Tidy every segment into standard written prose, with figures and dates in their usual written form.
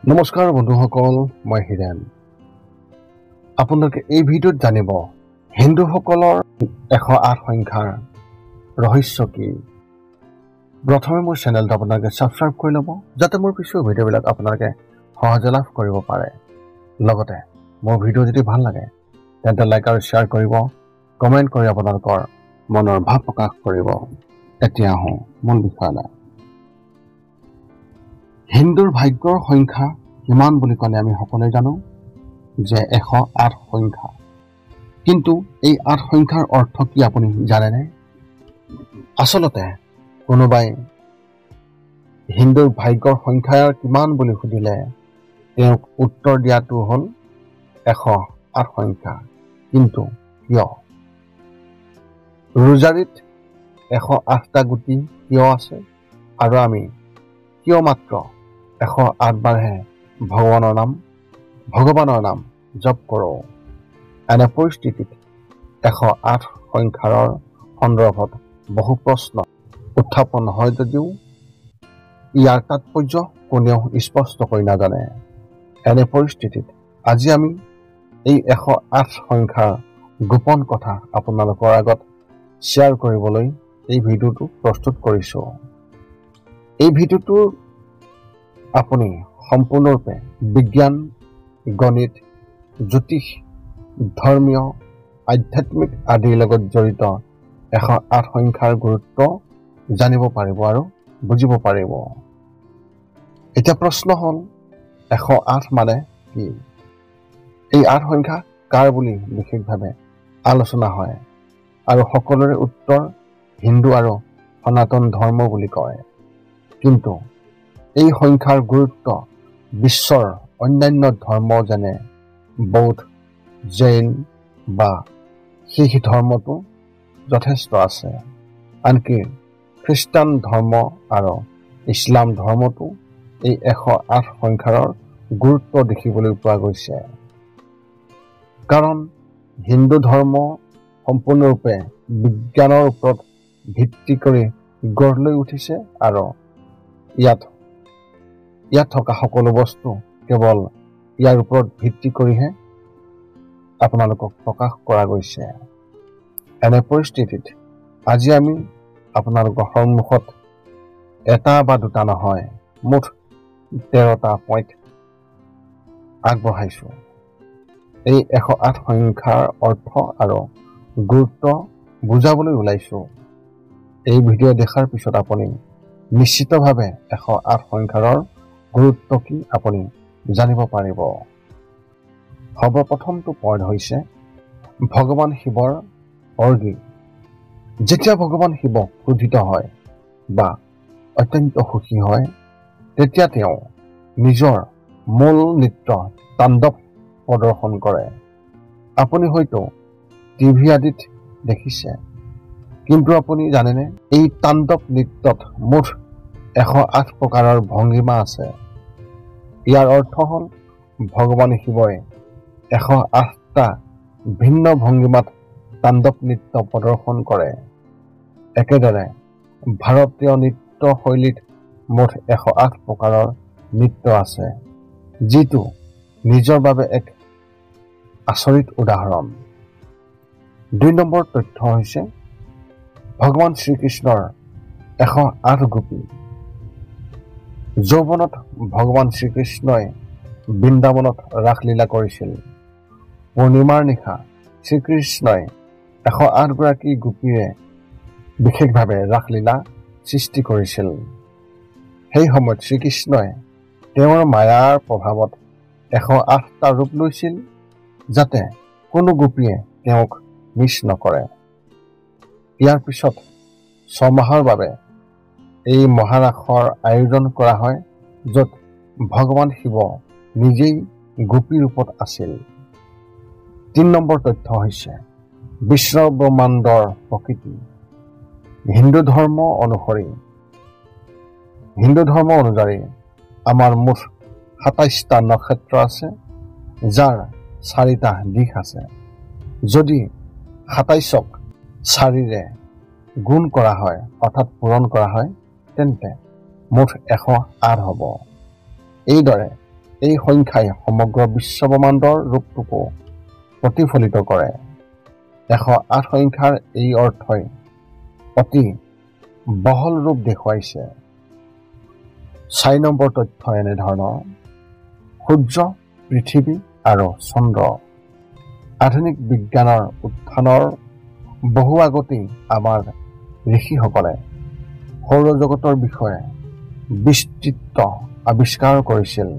নমস্কাৰ বন্ধুসকল, মই হিৰেন। আপোনালোকে এই ভিডিঅ'ত জানিব হিন্দুসকলৰ 108 সংখ্যাৰ ৰহস্য কি। প্ৰথমে মোৰ চেনেলটো আপোনালোকে ছাবস্ক্ৰাইব কৰি ল'ব, যাতে মোৰ পিছৰ ভিডিঅ'বিলাক আপোনালোকে সহজে লাভ কৰিব পাৰে। লগতে মোৰ ভিডিঅ' যদি ভাল লাগে তেন্তে লাইক আৰু শ্বেয়াৰ কৰিব, কমেণ্ট কৰি আপোনালোকৰ মনৰ ভাৱ প্ৰকাশ কৰিব। এতিয়া আহোঁ মূল বিষয়লৈ। হিন্দুৰ ভাগ্যৰ সংখ্যা কিমান বুলি ক'লে আমি সকলোৱে জানো যে 108 সংখ্যা। কিন্তু এই 8 সংখ্যাৰ অৰ্থ কি আপুনি জানেনে? আচলতে কোনোবাই হিন্দুৰ ভাগ্যৰ সংখ্যা কিমান বুলি সুধিলে তেওঁক উত্তৰ দিয়াটো হ'ল 108 সংখ্যা। কিন্তু কিয়? ৰোজাৰীত 108টা গুটি কিয় আছে আৰু আমি কিয় মাত্ৰ 108 বাৰহে ভগৱানৰ নাম জপ কৰোঁ? এনে পৰিস্থিতিত 108 সংখ্যাৰ সন্দৰ্ভত বহু প্ৰশ্ন উত্থাপন হয় যদিও ইয়াৰ তাৎপৰ্য কোনেও স্পষ্টকৈ নাজানে। এনে পৰিস্থিতিত আজি আমি এই 108 সংখ্যাৰ গোপন কথা আপোনালোকৰ আগত শ্বেয়াৰ কৰিবলৈ এই ভিডিঅ'টো প্ৰস্তুত কৰিছোঁ। এই ভিডিঅ'টোৰ আপুনি সম্পূৰ্ণৰূপে বিজ্ঞান, গণিত, জ্যোতিষ, ধৰ্মীয়, আধ্যাত্মিক আদিৰ লগত জড়িত 108 সংখ্যাৰ গুৰুত্ব জানিব পাৰিব আৰু বুজিব পাৰিব। এতিয়া প্ৰশ্ন হ'ল 108 মানে কি? এই 8 সংখ্যা কাৰ বুলি বিশেষভাৱে আলোচনা হয় আৰু সকলোৰে উত্তৰ হিন্দু আৰু সনাতন ধৰ্ম বুলি কয়। কিন্তু এই সংখ্যাৰ গুৰুত্ব বিশ্বৰ অন্যান্য ধৰ্ম যেনে বৌদ্ধ, জৈন বা শিখ ধৰ্মতো যথেষ্ট আছে। আনকি খ্ৰীষ্টান ধৰ্ম আৰু ইছলাম ধৰ্মতো এই 108 সংখ্যাৰ গুৰুত্ব দেখিবলৈ পোৱা গৈছে। কাৰণ হিন্দু ধৰ্ম সম্পূৰ্ণৰূপে বিজ্ঞানৰ ওপৰত ভিত্তি কৰি গঢ় লৈ উঠিছে আৰু ইয়াত থকা সকলো বস্তু কেৱল ইয়াৰ ওপৰত ভিত্তি কৰিহে আপোনালোকক প্ৰকাশ কৰা গৈছে। এনে পৰিস্থিতিত আজি আমি আপোনালোকৰ সন্মুখত এটা বা দুটা নহয়, মুঠ 13টা পইণ্ট আগবঢ়াইছোঁ। এই 108 সংখ্যাৰ অৰ্থ আৰু গুৰুত্ব বুজাবলৈ ওলাইছোঁ। এই ভিডিঅ' দেখাৰ পিছত আপুনি নিশ্চিতভাৱে 108 সংখ্যাৰ গুৰুত্ব কি আপুনি জানিব পাৰিব। সৰ্বপ্ৰথমটো পইণ্ট হৈছে ভগৱান শিৱৰ অৰ্গী। যেতিয়া ভগৱান শিৱ ক্ৰোধিত হয় বা অত্যন্ত সুখী হয়, তেতিয়া তেওঁ নিজৰ মূল নৃত্য তাণ্ডৱ প্ৰদৰ্শন কৰে। আপুনি হয়তো টিভি আদিত দেখিছে, কিন্তু আপুনি জানেনে এই তাণ্ডৱ নৃত্যত মুঠ 108 প্ৰকাৰৰ ভংগীমা আছে। ইয়াৰ অৰ্থ হ'ল ভগৱান শিৱই 108টা ভিন্ন ভংগীমাত তাণ্ডৱ নৃত্য প্ৰদৰ্শন কৰে। একেদৰে ভাৰতীয় নৃত্য শৈলীত মুঠ 108 প্ৰকাৰৰ নৃত্য আছে, যিটো নিজৰ বাবে এক আচৰিত উদাহৰণ। 2 নম্বৰ তথ্য হৈছে ভগৱান শ্ৰীকৃষ্ণৰ 108 গোপী। যৌৱনত ভগৱান শ্ৰীকৃষ্ণই বৃন্দাবনত ৰাসলীলা কৰিছিল। পূৰ্ণিমাৰ নিশা শ্ৰীকৃষ্ণই 108 গৰাকী গোপীৰে বিশেষভাৱে ৰাসলীলা সৃষ্টি কৰিছিল। সেই সময়ত শ্ৰীকৃষ্ণই তেওঁৰ মায়াৰ প্ৰভাৱত 108টা ৰূপ লৈছিল, যাতে কোনো গোপীয়ে তেওঁক মিছ নকৰে। ইয়াৰ পিছত 6 মাহৰ বাবে এই মহাৰাসৰ আয়োজন কৰা হয়, য'ত ভগৱান শিৱ নিজেই গোপী ৰূপত আছিল। 3 নম্বৰ তথ্য হৈছে বিশ্ব ব্ৰহ্মাণ্ডৰ প্ৰকৃতি। হিন্দু ধৰ্ম অনুযায়ী আমাৰ মুঠ 27টা নক্ষত্ৰ আছে, যাৰ 4টা দিশ আছে। যদি 27ক 4ৰে গুণ কৰা হয় অৰ্থাৎ পূৰণ কৰা হয়, তেন্তে মুঠ 108 হ'ব। এইদৰে এই সংখ্যাই সমগ্ৰ বিশ্বব্ৰহ্মাণ্ডৰ ৰূপটোকো প্ৰতিফলিত কৰে। 108 সংখ্যাৰ এই অৰ্থই অতি বহল ৰূপ দেখুৱাইছে। 4 নম্বৰ তথ্য এনেধৰণৰ: সূৰ্য, পৃথিৱী আৰু চন্দ্ৰ। আধুনিক বিজ্ঞানৰ উত্থানৰ বহু আগতেই আমাৰ ঋষিসকলে সৌৰজগতৰ বিষয়ে বিস্তৃত আৱিষ্কাৰ কৰিছিল।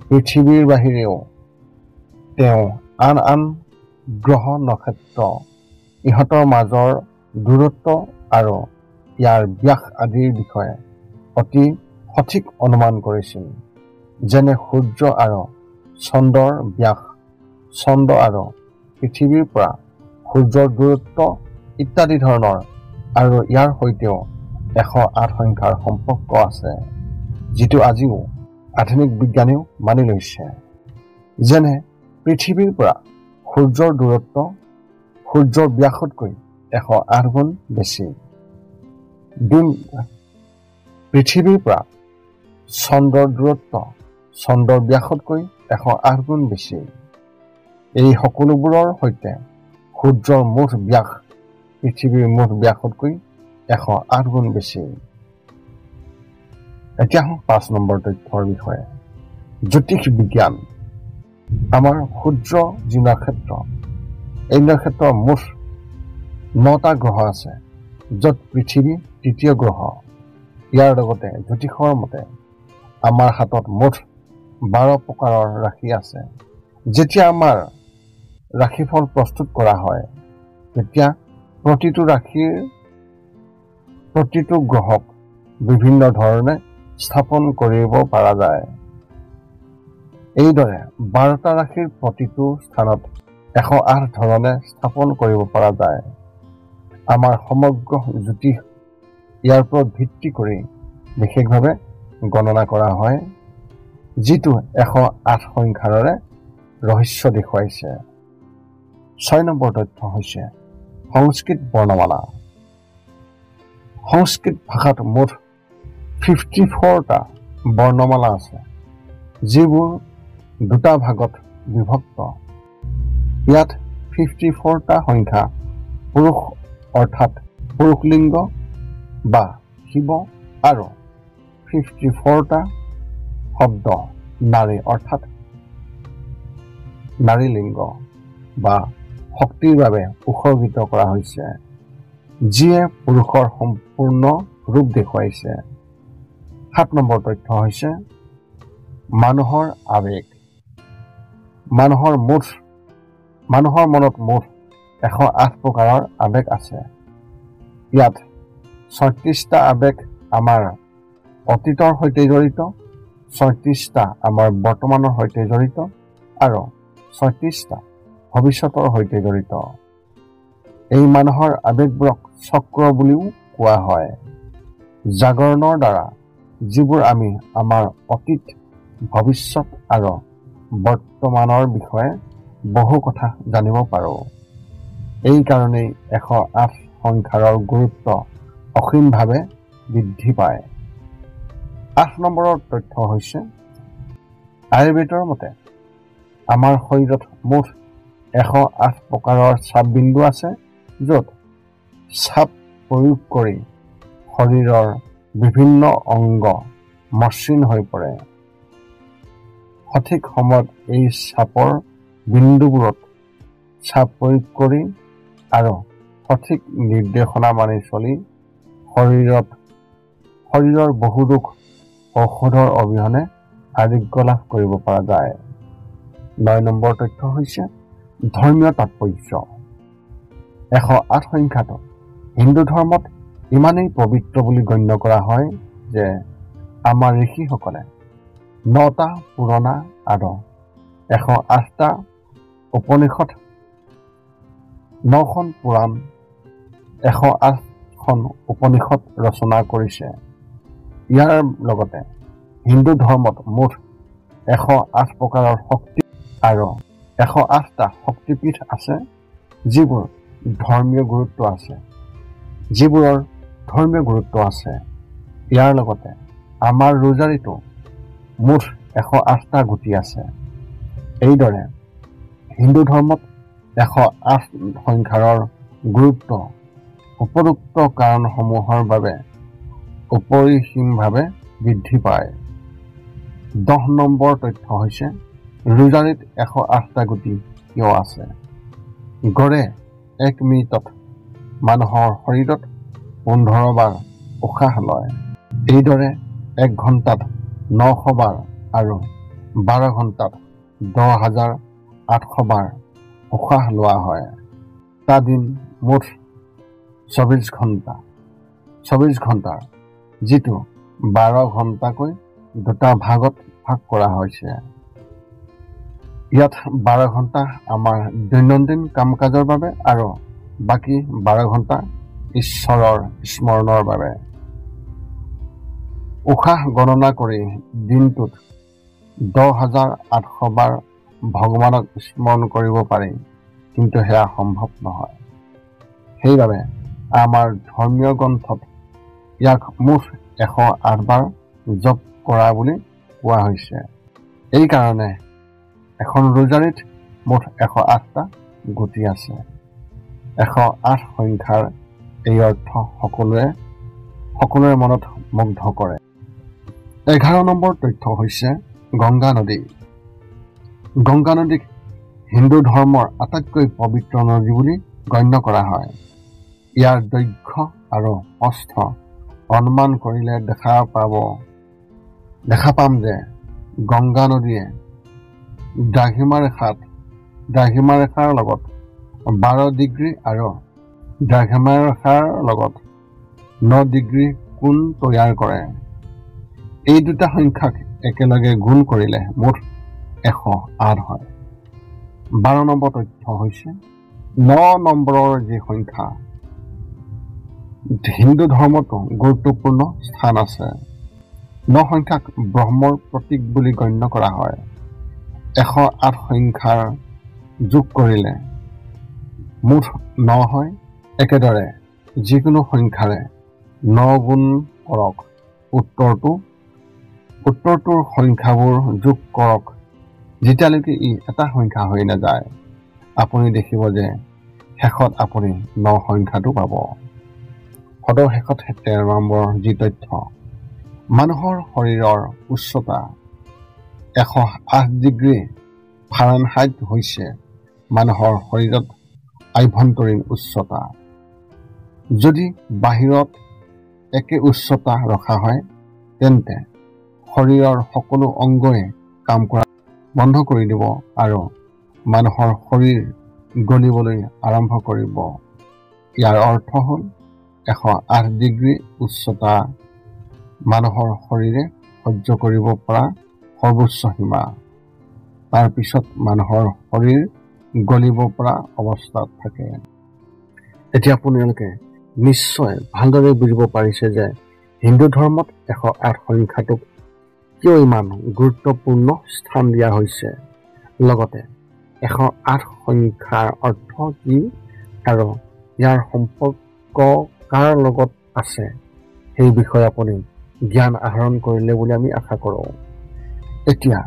পৃথিৱীৰ বাহিৰেও তেওঁ আন আন গ্ৰহ, নক্ষত্ৰ, ইহঁতৰ মাজৰ দূৰত্ব আৰু ইয়াৰ ব্যাস আদিৰ বিষয়ে অতি সঠিক অনুমান কৰিছিল, যেনে সূৰ্য আৰু চন্দ্ৰৰ ব্যাস, চন্দ্ৰ আৰু পৃথিৱীৰ পৰা সূৰ্যৰ দূৰত্ব ইত্যাদি ধৰণৰ। আৰু ইয়াৰ সৈতেও 108 সংখ্যাৰ সম্পৰ্ক আছে, যিটো আজিও আধুনিক বিজ্ঞানেও মানি লৈছে। যেনে পৃথিৱীৰ পৰা সূৰ্যৰ দূৰত্ব সূৰ্যৰ ব্যাসতকৈ 108 গুণ বেছি। পৃথিৱীৰ পৰা চন্দ্ৰৰ দূৰত্ব চন্দ্ৰৰ ব্যাসতকৈ 108 গুণ বেছি। এই সকলোবোৰৰ সৈতে সূৰ্যৰ মুঠ ব্যাস পৃথিৱীৰ মুঠ ব্যাসতকৈ 108 গুণ বেছি। এতিয়া 5 নম্বৰ তথ্যৰ বিষয়ে। জ্যোতিষ বিজ্ঞান। আমাৰ সূৰ্য যি নক্ষত্ৰ, এই নক্ষত্ৰৰ মুঠ 9টা গ্ৰহ আছে, য'ত পৃথিৱী তৃতীয় গ্ৰহ। ইয়াৰ লগতে জ্যোতিষৰ মতে আমাৰ হাতত মুঠ 12 প্ৰকাৰৰ ৰাশি আছে। যেতিয়া আমাৰ ৰাশিফল প্ৰস্তুত কৰা হয়, তেতিয়া প্ৰতিটো ৰাশিৰ প্ৰতিটো গ্ৰহক বিভিন্ন ধৰণে স্থাপন কৰিব পৰা যায়। এইদৰে 12টা ৰাশিৰ প্ৰতিটো স্থানত 108 ধৰণে স্থাপন কৰিব পৰা যায়। আমাৰ সমগ্ৰ জ্যোতিষ ইয়াৰ ওপৰত ভিত্তি কৰি বিশেষভাৱে গণনা কৰা হয়, যিটো 108 সংখ্যাৰে ৰহস্য দেখুৱাইছে। 6 নম্বৰ তথ্য হৈছে সংস্কৃত বৰ্ণমালা। সংস্কৃত ভাষাত মুঠ 54টা বৰ্ণমালা আছে, যিবোৰ 2টা ভাগত বিভক্ত। ইয়াত 54টা সংখ্যা পুৰুষ অৰ্থাৎ পুৰুষলিংগ বা শিৱ, আৰু 54টা শব্দ নাৰী অৰ্থাৎ নাৰীলিংগ বা শক্তিৰ বাবে উৎসৰ্গিত কৰা হৈছে, যিয়ে পুৰুষৰ সম্পূৰ্ণ ৰূপ দেখুৱাইছে। 7 নম্বৰ তথ্য হৈছে মানুহৰ আৱেগ। মানুহৰ মনত মুঠ 108 প্ৰকাৰৰ আৱেগ আছে। ইয়াত 36টা আৱেগ আমাৰ অতীতৰ সৈতে জড়িত, 36টা আমাৰ বৰ্তমানৰ সৈতে জড়িত আৰু 36টা ভৱিষ্যতৰ সৈতে জড়িত। এই মানুহৰ আৱেগবোৰক চক্ৰ বুলিও কোৱা হয়। জাগৰণৰ দ্বাৰা যিবোৰ আমি আমাৰ অতীত, ভৱিষ্যত আৰু বৰ্তমানৰ বিষয়ে বহু কথা জানিব পাৰোঁ। এই কাৰণেই 108 সংখ্যাৰ গুৰুত্ব অসীমভাৱে বৃদ্ধি পায়। 8 নম্বৰৰ তথ্য হৈছে আয়ুৰ্বেদৰ মতে আমাৰ শৰীৰত মুঠ 108 প্ৰকাৰৰ চাপ বিন্দু আছে, য'ত চাপ প্ৰয়োগ কৰি শৰীৰৰ বিভিন্ন অংগ মসৃণ হৈ পৰে। সঠিক সময়ত এই চাপৰ বিন্দুবোৰত চাপ প্ৰয়োগ কৰি আৰু সঠিক নিৰ্দেশনা মানি চলি শৰীৰৰ বহু ৰোগ ঔষধৰ অবিহনে আৰোগ্য লাভ কৰিব পৰা যায়। 9 নম্বৰ তথ্য হৈছে ধৰ্মীয় তাৎপৰ্য। 108 সংখ্যাটো হিন্দু ধৰ্মত ইমানেই পবিত্ৰ বুলি গণ্য কৰা হয় যে আমাৰ ঋষিসকলে 9টা পুৰাণা আৰু 108টা উপনিষদ, 9খন পুৰাণ, 108খন উপনিষদ ৰচনা কৰিছে। ইয়াৰ লগতে হিন্দু ধৰ্মত মুঠ 108 প্ৰকাৰৰ শক্তি আৰু 108টা শক্তিপীঠ আছে, যিবোৰৰ ধৰ্মীয় গুৰুত্ব আছে। ইয়াৰ লগতে আমাৰ ৰোজাৰীটো মুঠ 108টা গুটি আছে। এইদৰে হিন্দু ধৰ্মত 108 সংখ্যাৰৰ গুৰুত্ব উপৰোক্ত কাৰণসমূহৰ বাবে অপৰিসীমভাৱে বৃদ্ধি পায়। 10 নম্বৰ তথ্য হৈছে ৰোজাৰীত 108টা গুটি কিয় আছে? গড়ে 1 মিনিটত মানুহৰ শৰীৰত 15 বাৰ উশাহ লয়। এইদৰে 1 ঘণ্টাত 900 বাৰ আৰু 12 ঘণ্টাত 10,800 বাৰ উশাহ লোৱা হয়। এটা দিন মুঠ 24 ঘণ্টাৰ যিটো 12 ঘণ্টাকৈ দুটা ভাগত ভাগ কৰা হৈছে। ইয়াত 12 ঘণ্টা আমাৰ দৈনন্দিন কাম কাজৰ বাবে আৰু বাকী 12 ঘণ্টা ঈশ্বৰৰ স্মৰণৰ বাবে। উশাহ গণনা কৰি দিনটোত 10,800 বাৰ ভগৱানক স্মৰণ কৰিব পাৰি, কিন্তু সেয়া সম্ভৱ নহয়। সেইবাবে আমাৰ ধৰ্মীয় গ্ৰন্থত ইয়াক মুঠ 108 বাৰ জপ কৰা বুলি কোৱা হৈছে। এইকাৰণে এখন ৰোজাৰীত মুঠ 108টা গুটি আছে। 108 সংখ্যাৰ এই অৰ্থ সকলোৰে মনত মুগ্ধ কৰে। 11 নম্বৰ তথ্য হৈছে গংগা নদী। গংগা নদীক হিন্দু ধৰ্মৰ আটাইতকৈ পবিত্ৰ নদী বুলি গণ্য কৰা হয়। ইয়াৰ দৈৰ্ঘ্য আৰু প্ৰস্থ অনুমান কৰিলে দেখা পাম যে গংগা নদীয়ে দ্ৰাঘিমা ৰেখাৰ লগত 12 ডিগ্ৰী আৰু দ্ৰাঘিমা ৰেখাৰ লগত 9 ডিগ্ৰী কোণ তৈয়াৰ কৰে। এই দুটা সংখ্যাক একেলগে গুণ কৰিলে মুঠ 108 হয়। 12 নম্বৰ তথ্য হৈছে 9 নম্বৰৰ যি সংখ্যা হিন্দু ধৰ্মতো গুৰুত্বপূৰ্ণ স্থান আছে। 9 সংখ্যাক ব্ৰহ্মৰ প্ৰতীক বুলি গণ্য কৰা হয়। 108 সংখ্যাৰ যোগ কৰিলে মুঠ 9 হয়। একেদৰে যিকোনো সংখ্যাৰে 9 গুণ কৰক, উত্তৰটোৰ সংখ্যাবোৰ যোগ কৰক। যেতিয়ালৈকে ই এটা সংখ্যা হৈ নাযায়, আপুনি দেখিব যে শেষত আপুনি 9 সংখ্যাটো পাব। সদৌ শেষত 13 নম্বৰ যি তথ্য, মানুহৰ শৰীৰৰ উচ্চতা 108 ডিগ্ৰী ফাৰেনহাইট হৈছে মানুহৰ শৰীৰত আভ্যন্তৰীণ উচ্চতা। যদি বাহিৰত একে উচ্চতা ৰখা হয়, তেন্তে শৰীৰৰ সকলো অংগই কাম কৰা বন্ধ কৰি দিব আৰু মানুহৰ শৰীৰ গলিবলৈ আৰম্ভ কৰিব। ইয়াৰ অৰ্থ হ'ল 108 ডিগ্ৰী উচ্চতা মানুহৰ শৰীৰে সহ্য কৰিব পৰা সৰ্বোচ্চ সীমা। তাৰ পিছত মানুহৰ শৰীৰ গলিব পৰা অৱস্থাত থাকে। এতিয়া আপোনালোকে নিশ্চয় ভালদৰে বুজিব পাৰিছে যে হিন্দু ধৰ্মত 108 সংখ্যাটোক কিয় ইমান গুৰুত্বপূৰ্ণ স্থান দিয়া হৈছে, লগতে 108 সংখ্যাৰ অৰ্থ কি আৰু ইয়াৰ সম্পৰ্ক কাৰ লগত আছে, সেই বিষয়ে আপুনি জ্ঞান আহৰণ কৰিলে বুলি আমি আশা কৰোঁ। এতিয়া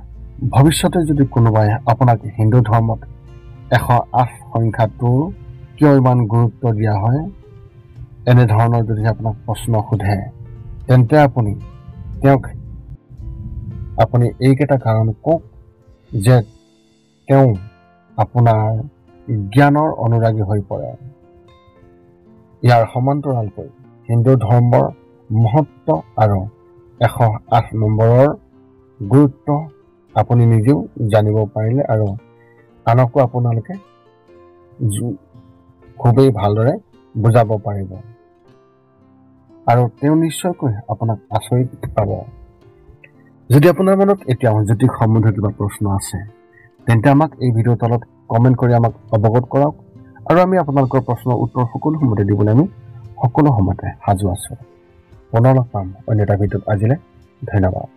ভৱিষ্যতে যদি কোনোবাই আপোনাক হিন্দু ধৰ্মত 108 সংখ্যাটো কিয় ইমান গুৰুত্ব দিয়া হয়, এনেধৰণৰ যদি আপোনাক প্ৰশ্ন সোধে, তেন্তে আপুনি এইকেইটা কাৰণ কওক যে তেওঁ আপোনাৰ জ্ঞানৰ অনুৰাগী হৈ পৰে। ইয়াৰ সমান্তৰালকৈ হিন্দু ধৰ্মৰ মহত্ব আৰু 108 নম্বৰৰ গুৰুত্ব আপুনি নিজেও জানিব পাৰিলে আৰু আনকো আপোনালোকে খুবেই ভালদৰে বুজাব পাৰিব আৰু তেওঁ নিশ্চয়কৈ আপোনাক আচৰিত পাব। যদি আপোনাৰ মনত এতিয়াও জ্যোতিষ সম্বন্ধীয় কিবা প্ৰশ্ন আছে, তেন্তে আমাক এই ভিডিঅ'ৰ তলত কমেণ্ট কৰি আমাক অৱগত কৰক আৰু আমি আপোনালোকৰ প্ৰশ্নৰ উত্তৰ সকলো সময়তে দিবলৈ আমি সকলো সময়তে সাজু আছোঁ। পুনৰ লগ পাম অন্য এটা ভিডিঅ'ত। আজিলৈ ধন্যবাদ।